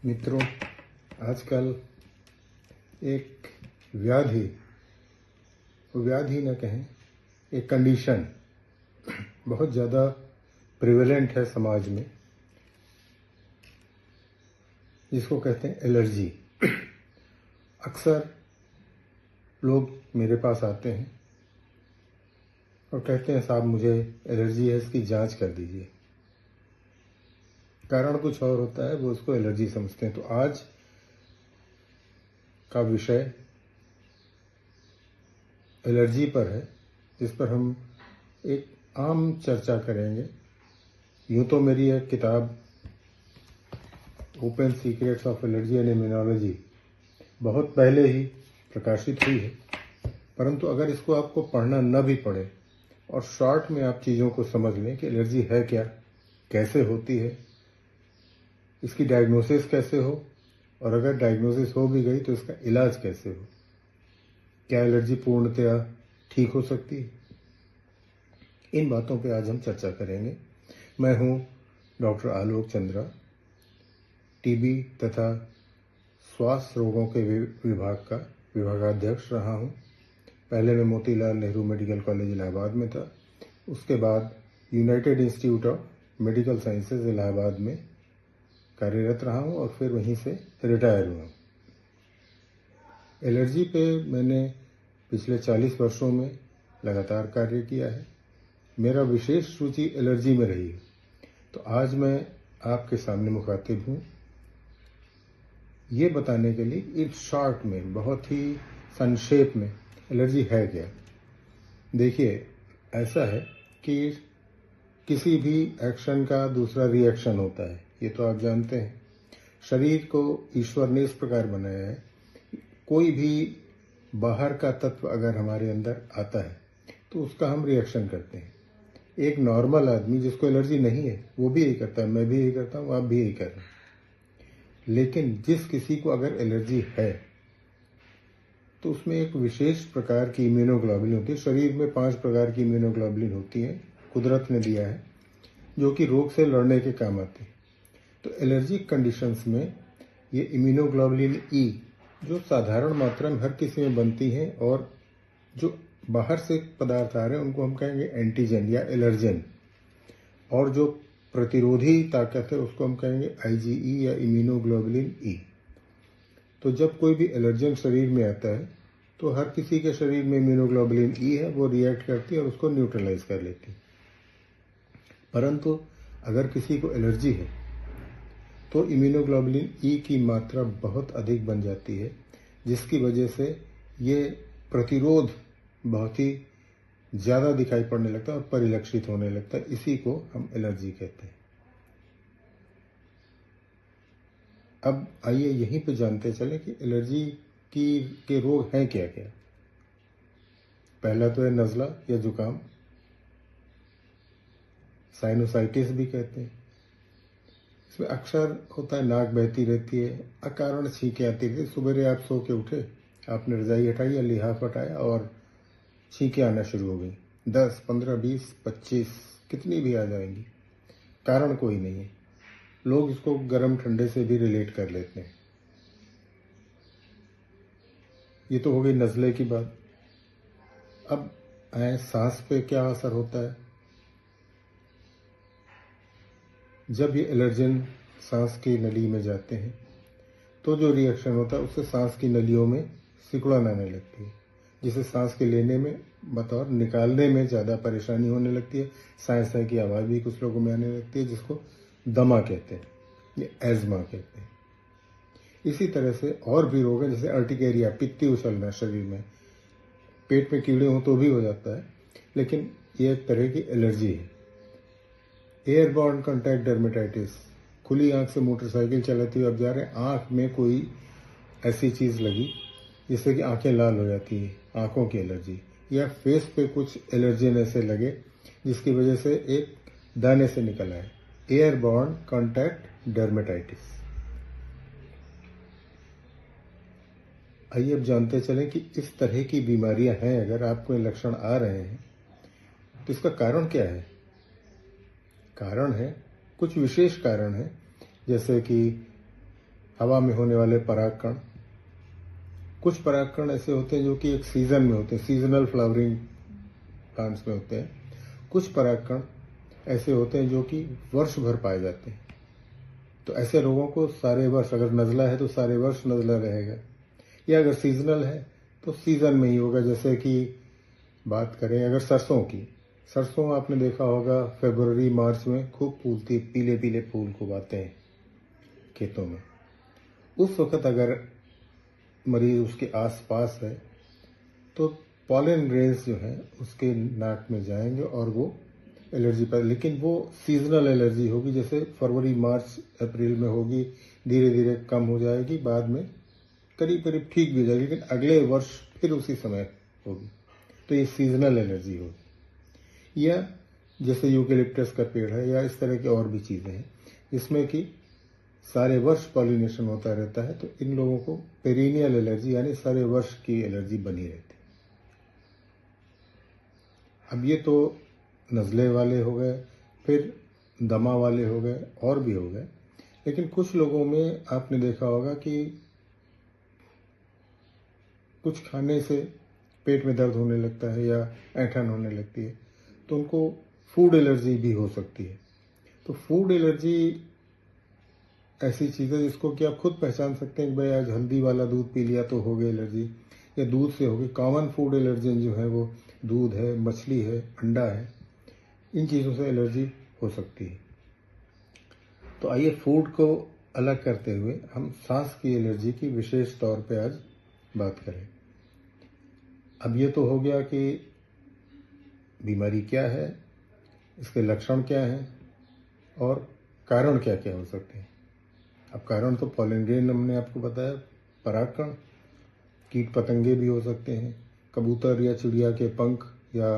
मित्रों, आजकल एक व्याधि, वो व्याधि न कहें, एक कंडीशन बहुत ज़्यादा प्रिवेलेंट है समाज में, जिसको कहते हैं एलर्जी। अक्सर लोग मेरे पास आते हैं और कहते हैं साहब मुझे एलर्जी है, इसकी जांच कर दीजिए। कारण कुछ और होता है, वो उसको एलर्जी समझते हैं। तो आज का विषय एलर्जी पर है, जिस पर हम एक आम चर्चा करेंगे। यूँ तो मेरी एक किताब open secrets of allergy and immunology बहुत पहले ही प्रकाशित हुई है, परंतु अगर इसको आपको पढ़ना न भी पड़े और शॉर्ट में आप चीज़ों को समझ लें कि एलर्जी है क्या, कैसे होती है, इसकी डायग्नोसिस कैसे हो, और अगर डायग्नोसिस हो भी गई तो इसका इलाज कैसे हो, क्या एलर्जी पूर्णतया ठीक हो सकती है, इन बातों पे आज हम चर्चा करेंगे। मैं हूँ डॉक्टर आलोक चंद्रा, टीबी तथा श्वास रोगों के विभाग का विभागाध्यक्ष रहा हूँ। पहले मैं मोतीलाल नेहरू मेडिकल कॉलेज इलाहाबाद में था, उसके बाद United institute of medical sciences Allahabad में कार्यरत रहा हूँ और फिर वहीं से रिटायर हुआ। एलर्जी पे मैंने पिछले 40 वर्षों में लगातार कार्य किया है। मेरा विशेष रुचि एलर्जी में रही है। तो आज मैं आपके सामने मुखातिब हूँ ये बताने के लिए, इस शॉर्ट में, बहुत ही संक्षेप में, एलर्जी है क्या। देखिए, ऐसा है कि किसी भी एक्शन का दूसरा रिएक्शन होता है, ये तो आप जानते हैं। शरीर को ईश्वर ने इस प्रकार बनाया है, कोई भी बाहर का तत्व अगर हमारे अंदर आता है तो उसका हम रिएक्शन करते हैं। एक नॉर्मल आदमी जिसको एलर्जी नहीं है वो भी यही करता है, मैं भी यही करता हूँ, आप भी यही कर रहे हैं। लेकिन जिस किसी को अगर एलर्जी है तो उसमें एक विशेष प्रकार की इम्यूनोग्लोबुलिन होती है। शरीर में 5 प्रकार की इम्यूनोग्लोबुलिन होती है, कुदरत ने दिया है, जो कि रोग से लड़ने के काम आती है। तो एलर्जिक कंडीशंस में ये इम्यूनोग्लोबुलिन ई, जो साधारण मात्रा में हर किसी में बनती हैं, और जो बाहर से पदार्थ आ रहे हैं उनको हम कहेंगे एंटीजन या एलर्जन, और जो प्रतिरोधी ताकत है उसको हम कहेंगे आईजीई या इम्यूनोग्लोबुलिन ई। तो जब कोई भी एलर्जन शरीर में आता है तो हर किसी के शरीर में इम्यूनोग्लोबुलिन ई है, वो रिएक्ट करती है और उसको न्यूट्रलाइज कर लेती है। परंतु अगर किसी को एलर्जी है तो इम्यूनोग्लोबुलिन ई की मात्रा बहुत अधिक बन जाती है, जिसकी वजह से ये प्रतिरोध बहुत ही ज़्यादा दिखाई पड़ने लगता है और परिलक्षित होने लगता है। इसी को हम एलर्जी कहते हैं। अब आइए यहीं पे जानते चले कि एलर्जी के रोग हैं क्या क्या। पहला तो है नज़ला या जुकाम, साइनोसाइटिस भी कहते हैं। इसमें अक्सर होता है नाक बहती रहती है, अकारण छींकें आती रहती है। सुबह आप सो के उठे, आपने रजाई हटाई या लिहाफ हटाया और छींकें आना शुरू हो गई। 10, 15, 20, 25 कितनी भी आ जाएंगी, कारण कोई नहीं है। लोग इसको गर्म ठंडे से भी रिलेट कर लेते हैं। ये तो हो गई नज़ले की बात। अब आए सांस पे क्या असर होता है। जब ये एलर्जन सांस की नली में जाते हैं तो जो रिएक्शन होता है उससे सांस की नलियों में सिकुड़न आने लगती है, जिसे सांस के लेने में बतौर निकालने में ज़्यादा परेशानी होने लगती है। साए साए की आवाज़ भी कुछ लोगों में आने लगती है, जिसको दमा कहते हैं, ये एज़मा कहते हैं। इसी तरह से और भी रोग हैं, जैसे अर्टिकेरिया, पित्ती उछलना शरीर में, पेट में कीड़े हों तो भी हो जाता है, लेकिन ये एक तरह की एलर्जी है। एयरबॉर्न कॉन्टैक्ट डर्मेटाइटिस, खुली आंख से मोटरसाइकिल चलाती हुई आप जा रहे हैं, आंख में कोई ऐसी चीज़ लगी जिससे कि आंखें लाल हो जाती है, आंखों की एलर्जी, या फेस पे कुछ एलर्जन ऐसे लगे जिसकी वजह से एक दाने से निकल आए, एयरबॉर्न कॉन्टैक्ट डर्मेटाइटिस। आइए अब जानते चलें कि इस तरह की बीमारियां हैं, अगर आपको लक्षण आ रहे हैं तो इसका कारण क्या है। कारण है, कुछ विशेष कारण है, जैसे कि हवा में होने वाले परागकण। कुछ परागकण ऐसे होते हैं जो कि एक सीजन में होते हैं, सीजनल फ्लावरिंग प्लांट्स में होते हैं। कुछ परागकण ऐसे होते हैं जो कि वर्ष भर पाए जाते हैं। तो ऐसे रोगों को सारे वर्ष, अगर नज़ला है तो सारे वर्ष नज़ला रहेगा, या अगर सीजनल है तो सीजन में ही होगा। जैसे कि बात करें अगर सरसों की, सरसों आपने देखा होगा फरवरी मार्च में खूब फूलती, पीले पीले फूल खूब आते हैं खेतों में। उस वक्त अगर मरीज उसके आसपास है तो पॉलन ग्रेन्स जो हैं उसके नाक में जाएंगे और वो एलर्जी पर, लेकिन वो सीजनल एलर्जी होगी। जैसे फरवरी मार्च अप्रैल में होगी, धीरे धीरे कम हो जाएगी, बाद में करीब करीब ठीक भी हो जाएगी, लेकिन अगले वर्ष फिर उसी समय होगी। तो ये सीजनल एलर्जी होगी। या जैसे यूकेलिप्टस का पेड़ है या इस तरह की और भी चीज़ें हैं जिसमें कि सारे वर्ष पॉलिनेशन होता रहता है, तो इन लोगों को पेरिनियल एलर्जी यानी सारे वर्ष की एलर्जी बनी रहती है। अब ये तो नज़ले वाले हो गए, फिर दमा वाले हो गए और भी हो गए। लेकिन कुछ लोगों में आपने देखा होगा कि कुछ खाने से पेट में दर्द होने लगता है या ऐंठन होने लगती है, तो उनको फूड एलर्जी भी हो सकती है। तो फूड एलर्जी ऐसी चीज़ है जिसको कि आप खुद पहचान सकते हैं कि भाई आज हल्दी वाला दूध पी लिया तो हो गई एलर्जी, या दूध से हो गई। कॉमन फूड एलर्जन जो है वो दूध है, मछली है, अंडा है, इन चीज़ों से एलर्जी हो सकती है। तो आइए फूड को अलग करते हुए हम सांस की एलर्जी की विशेष तौर पे आज बात करें। अब ये तो हो गया कि बीमारी क्या है, इसके लक्षण क्या हैं और कारण क्या क्या हो सकते हैं। अब कारण तो पॉलन ग्रेन हमने आपको बताया, परागकण, कीट पतंगे भी हो सकते हैं, कबूतर या चिड़िया के पंख या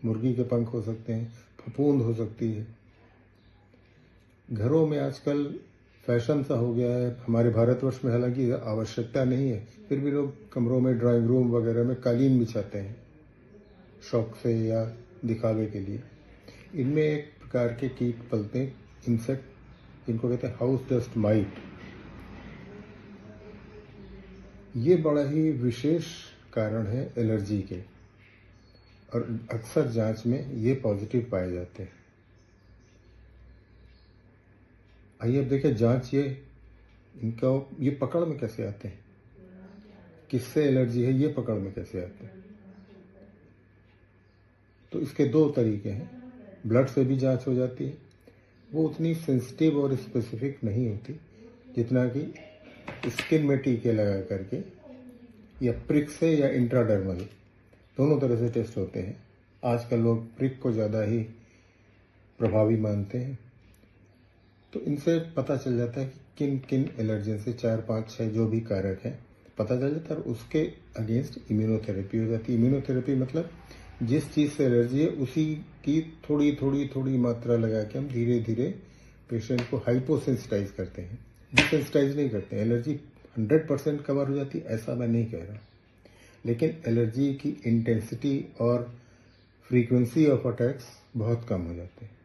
मुर्गी के पंख हो सकते हैं, फफूंद हो सकती है। घरों में आजकल फैशन सा हो गया है, हमारे भारतवर्ष में हालांकि आवश्यकता नहीं है, फिर भी लोग कमरों में, ड्राइंग रूम वगैरह में कालीन बिछाते हैं शौक से या दिखावे के लिए। इनमें एक प्रकार के कीट पलते हैं, इंसेक्ट, जिनको कहते हैं हाउस डस्ट माइट। ये बड़ा ही विशेष कारण है एलर्जी के, और अक्सर जांच में ये पॉजिटिव पाए जाते हैं। आइए अब देखिए जांच ये पकड़ में कैसे आते हैं, किससे एलर्जी है ये पकड़ में कैसे आते हैं। तो इसके दो तरीके हैं। ब्लड से भी जांच हो जाती है, वो उतनी सेंसिटिव और स्पेसिफिक नहीं होती जितना कि स्किन में टीके लगा करके या प्रिक से या इंट्राडर्मल, दोनों तरह से टेस्ट होते हैं। आजकल लोग प्रिक को ज़्यादा ही प्रभावी मानते हैं। तो इनसे पता चल जाता है कि किन किन एलर्जन से 4, 5, 6 जो भी कारक हैं पता चल जाता है, और उसके अगेंस्ट इम्यूनोथेरेपी हो जाती है। इम्यूनोथेरेपी मतलब जिस चीज़ से एलर्जी है उसी की थोड़ी थोड़ी थोड़ी मात्रा लगा के हम धीरे धीरे पेशेंट को हाइपोसेंसिटाइज करते हैं, डिसेंसिटाइज नहीं करते हैं। एलर्जी 100% कवर हो जाती है ऐसा मैं नहीं कह रहा, लेकिन एलर्जी की इंटेंसिटी और फ्रीक्वेंसी ऑफ अटैक्स बहुत कम हो जाते हैं।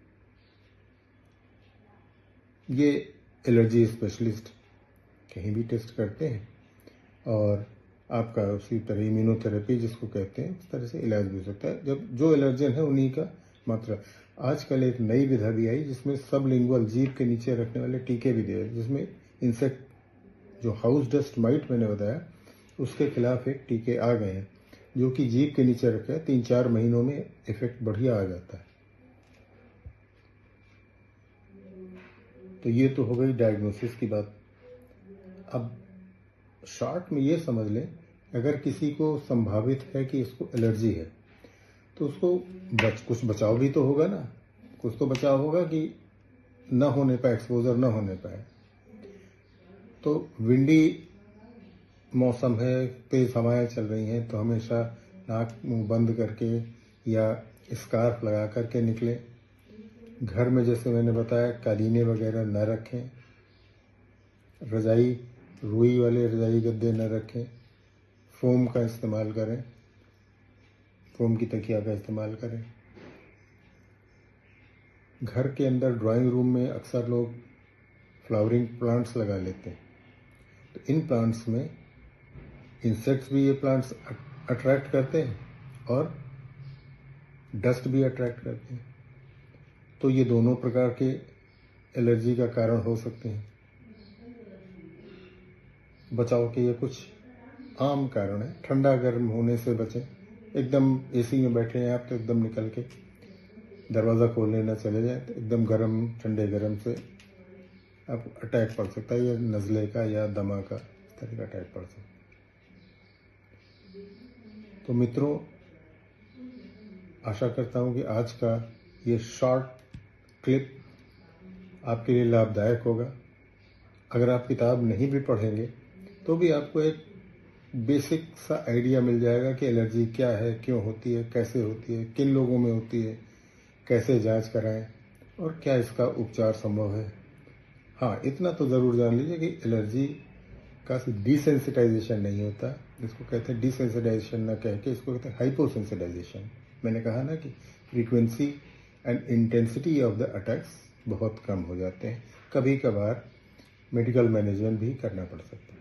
ये एलर्जी स्पेशलिस्ट कहीं भी टेस्ट करते हैं, और आपका उसी तरह इम्यूनोथेरेपी जिसको कहते हैं उस तरह से इलाज भी हो सकता है, जब जो एलर्जन है उन्हीं का मात्रा। आजकल एक नई विधा भी आई जिसमें सबलिंगुअल, जीभ के नीचे रखने वाले टीके भी दिए, जिसमें इंसेक्ट जो हाउस डस्ट माइट मैंने बताया उसके खिलाफ एक टीके आ गए हैं जो कि जीभ के नीचे रखे 3-4 महीनों में इफेक्ट बढ़िया आ जाता है। तो ये तो हो गई डायग्नोसिस की बात। अब शॉर्ट में ये समझ लें, अगर किसी को संभावित है कि इसको एलर्जी है तो उसको कुछ बचाव भी तो होगा ना, कुछ तो बचाव होगा कि न होने पाए, एक्सपोजर न होने पाए। तो विंडी मौसम है, तेज हवाएं चल रही हैं, तो हमेशा नाक मुंह बंद करके या स्कार्फ लगा करके निकलें। घर में जैसे मैंने बताया कालीने वगैरह न रखें, रजाई, रुई वाले रजाई गद्दे न रखें, फोम का इस्तेमाल करें, फोम की तकिया का इस्तेमाल करें। घर के अंदर ड्राइंग रूम में अक्सर लोग फ्लावरिंग प्लांट्स लगा लेते हैं, तो इन प्लांट्स में इंसेक्ट्स भी ये प्लांट्स अट्रैक्ट करते हैं और डस्ट भी अट्रैक्ट करते हैं। तो ये दोनों प्रकार के एलर्जी का कारण हो सकते हैं। बचाव के ये कुछ आम कारण है। ठंडा गर्म होने से बचें। एकदम एसी में बैठे हैं आप तो एकदम निकल के दरवाज़ा खोलने ना चले जाए, तो एकदम गर्म ठंडे गर्म से आप अटैक पड़ सकता है, या नज़ले का या दमा का इस तरह का अटैक पड़ सकता है। तो मित्रों, आशा करता हूँ कि आज का ये शॉर्ट क्लिप आपके लिए लाभदायक होगा। अगर आप किताब नहीं भी पढ़ेंगे तो भी आपको एक बेसिक सा आइडिया मिल जाएगा कि एलर्जी क्या है, क्यों होती है, कैसे होती है, किन लोगों में होती है, कैसे जांच कराएं और क्या इसका उपचार संभव है। हाँ, इतना तो ज़रूर जान लीजिए कि एलर्जी का डिसेंसिटाइजेशन नहीं होता। इसको कहते हैं डिसेंसिटाइजेशन, ना कह के इसको कहते हैं हाइपोसेंसिटाइजेशन। मैंने कहा ना कि frequency and intensity of the attacks बहुत कम हो जाते हैं। कभी कभार मेडिकल मैनेजमेंट भी करना पड़ सकता है।